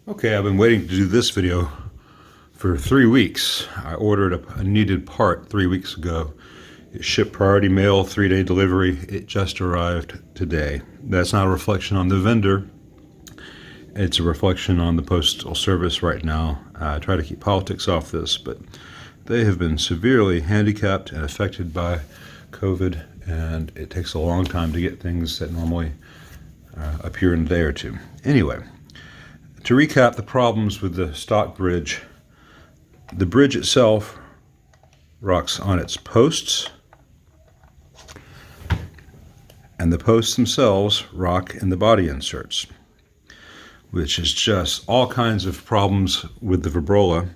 Okay, I've been waiting to do this video for 3 weeks. I ordered a needed part 3 weeks ago. It shipped priority mail, 3-day delivery. It just arrived today. That's not a reflection on the vendor. It's a reflection on the Postal Service right now. I try to keep politics off this, but they have been severely handicapped and affected by COVID, and it takes a long time to get things that normally appear in a day or two. Anyway, to recap the problems with the stock bridge, the bridge itself rocks on its posts, and the posts themselves rock in the body inserts, which is just all kinds of problems with the Vibrola,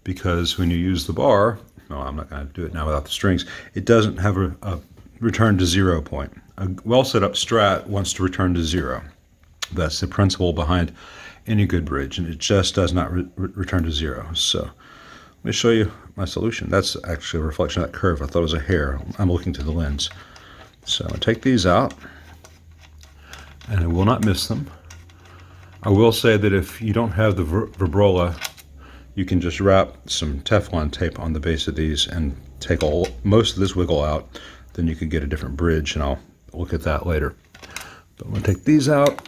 because when you use the bar, no, I'm not going to do it now without the strings, it doesn't have a return to 0 point. A well set up Strat wants to return to 0. That's the principle behind any good bridge, and it just does not return to 0. So let me show you my solution. That's actually a reflection of that curve. I thought it was a hair. I'm looking to the lens. So I'm going to take these out, and I will not miss them. I will say that if you don't have the Vibrola, you can just wrap some Teflon tape on the base of these and take most of this wiggle out. Then you could get a different bridge, and I'll look at that later. But I'm going to take these out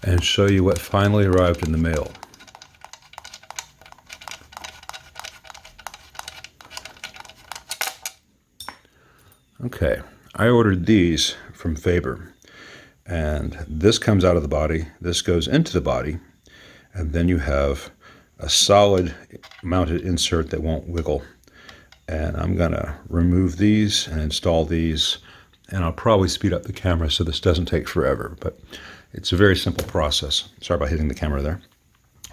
and show you what finally arrived in the mail. Okay, I ordered these from Faber, and this comes out of the body, this goes into the body, and then you have a solid mounted insert that won't wiggle. And I'm gonna remove these and install these, and I'll probably speed up the camera so this doesn't take forever, but it's a very simple process. Sorry about hitting the camera there.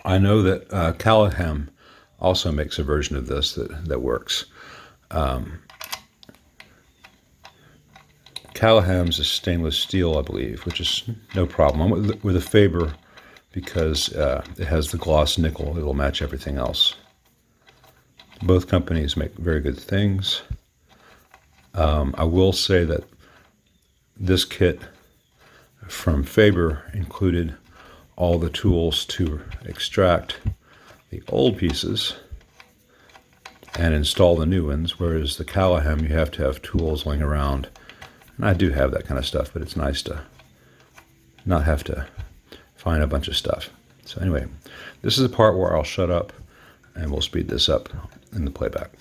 I know that Callahan also makes a version of this that works. Callahan's is stainless steel, I believe, which is no problem. I'm with a Faber because it has the gloss nickel. It'll match everything else. Both companies make very good things. I will say that this kit from Faber included all the tools to extract the old pieces and install the new ones, whereas the Callahan, you have to have tools laying around. And I do have that kind of stuff, but it's nice to not have to find a bunch of stuff. So anyway, this is the part where I'll shut up and we'll speed this up in the playback.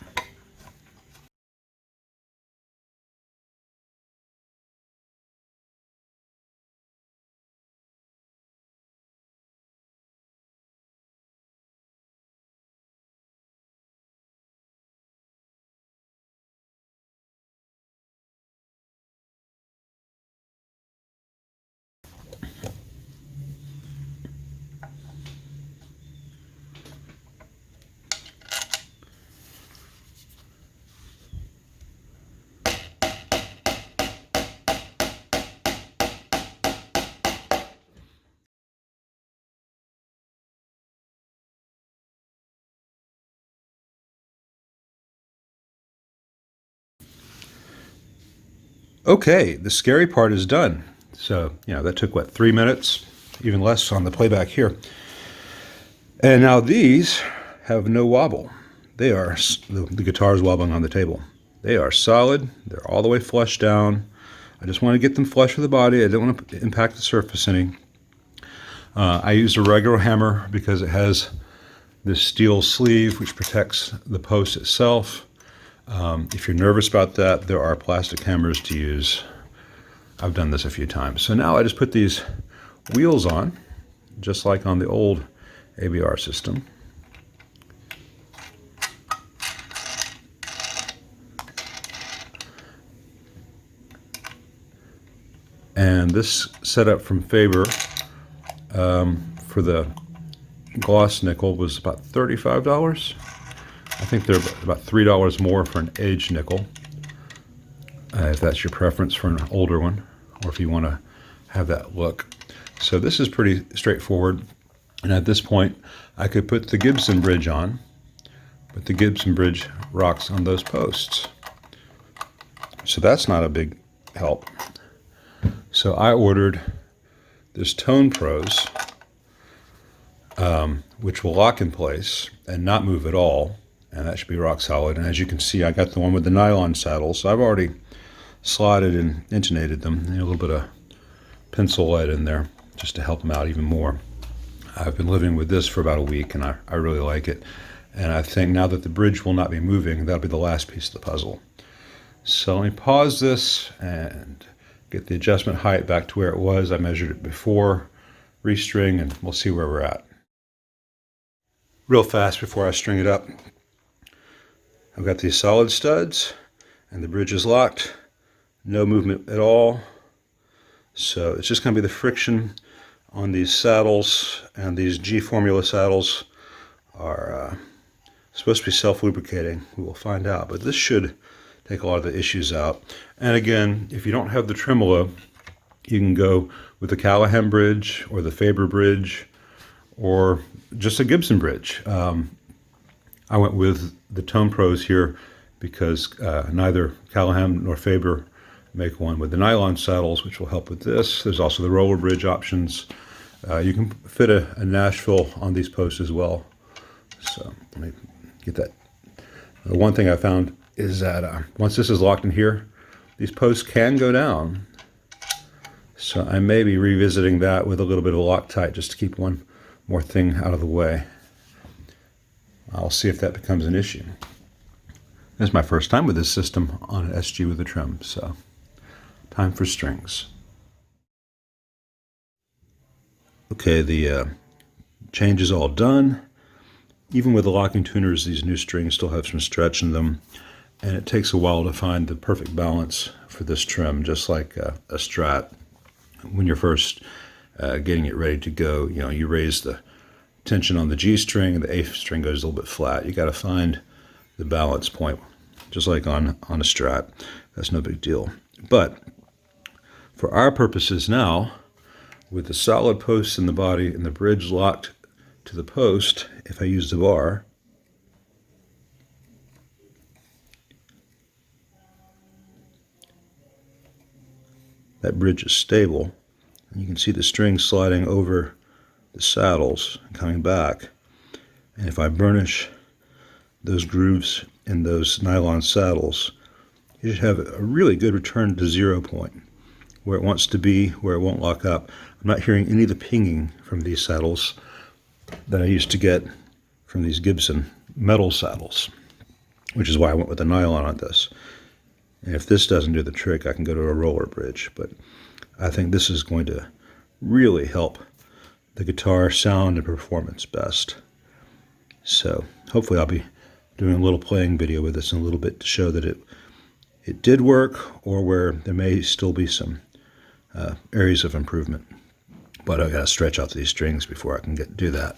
Okay, the scary part is done. So, that took, what, 3 minutes? Even less on the playback here. And now these have no wobble. They are, the guitar's wobbling on the table. They are solid. They're all the way flush down. I just want to get them flush with the body. I don't want to impact the surface any. I used a regular hammer because it has this steel sleeve which protects the post itself. If you're nervous about that, there are plastic hammers to use. I've done this a few times. So now I just put these wheels on, just like on the old ABR system. And this setup from Faber for the gloss nickel was about $35. I think they're about $3 more for an aged nickel, if that's your preference for an older one, or if you want to have that look. So this is pretty straightforward. And at this point, I could put the Gibson bridge on, but the Gibson bridge rocks on those posts. So that's not a big help. So I ordered this TonePros, which will lock in place and not move at all, and that should be rock solid. And as you can see, I got the one with the nylon saddles. So I've already slotted and intonated them. A little bit of pencil lead in there just to help them out even more. I've been living with this for about a week, and I really like it. And I think now that the bridge will not be moving, that'll be the last piece of the puzzle. So let me pause this and get the adjustment height back to where it was. I measured it before, restring, and we'll see where we're at. Real fast before I string it up, I've got these solid studs, and the bridge is locked. No movement at all. So it's just going to be the friction on these saddles, and these G formula saddles are supposed to be self-lubricating. We will find out, but this should take a lot of the issues out. And again, if you don't have the tremolo, you can go with the Callahan bridge or the Faber bridge or just a Gibson bridge. I went with the TonePros here because neither Callahan nor Faber make one with the nylon saddles, which will help with this. There's also the roller bridge options. You can fit a Nashville on these posts as well. So let me get that. The one thing I found is that once this is locked in here, these posts can go down. So I may be revisiting that with a little bit of Loctite just to keep one more thing out of the way. I'll see if that becomes an issue. This is my first time with this system on an SG with a trim, so time for strings. Okay, the change is all done. Even with the locking tuners, these new strings still have some stretch in them, and it takes a while to find the perfect balance for this trim, just like a Strat. When you're first getting it ready to go, you raise the tension on the G string, and the A string goes a little bit flat. You got to find the balance point, just like on a Strat. That's no big deal. But for our purposes now, with the solid posts in the body and the bridge locked to the post, if I use the bar, that bridge is stable. And you can see the string sliding over the saddles and coming back. And if I burnish those grooves in those nylon saddles, you should have a really good return to 0 point, where it wants to be, where it won't lock up. I'm not hearing any of the pinging from these saddles that I used to get from these Gibson metal saddles, which is why I went with the nylon on this. And if this doesn't do the trick, I can go to a roller bridge. But I think this is going to really help the guitar sound and performance best. So hopefully I'll be doing a little playing video with this in a little bit to show that it did work, or where there may still be some areas of improvement. But I've got to stretch out these strings before I can do that.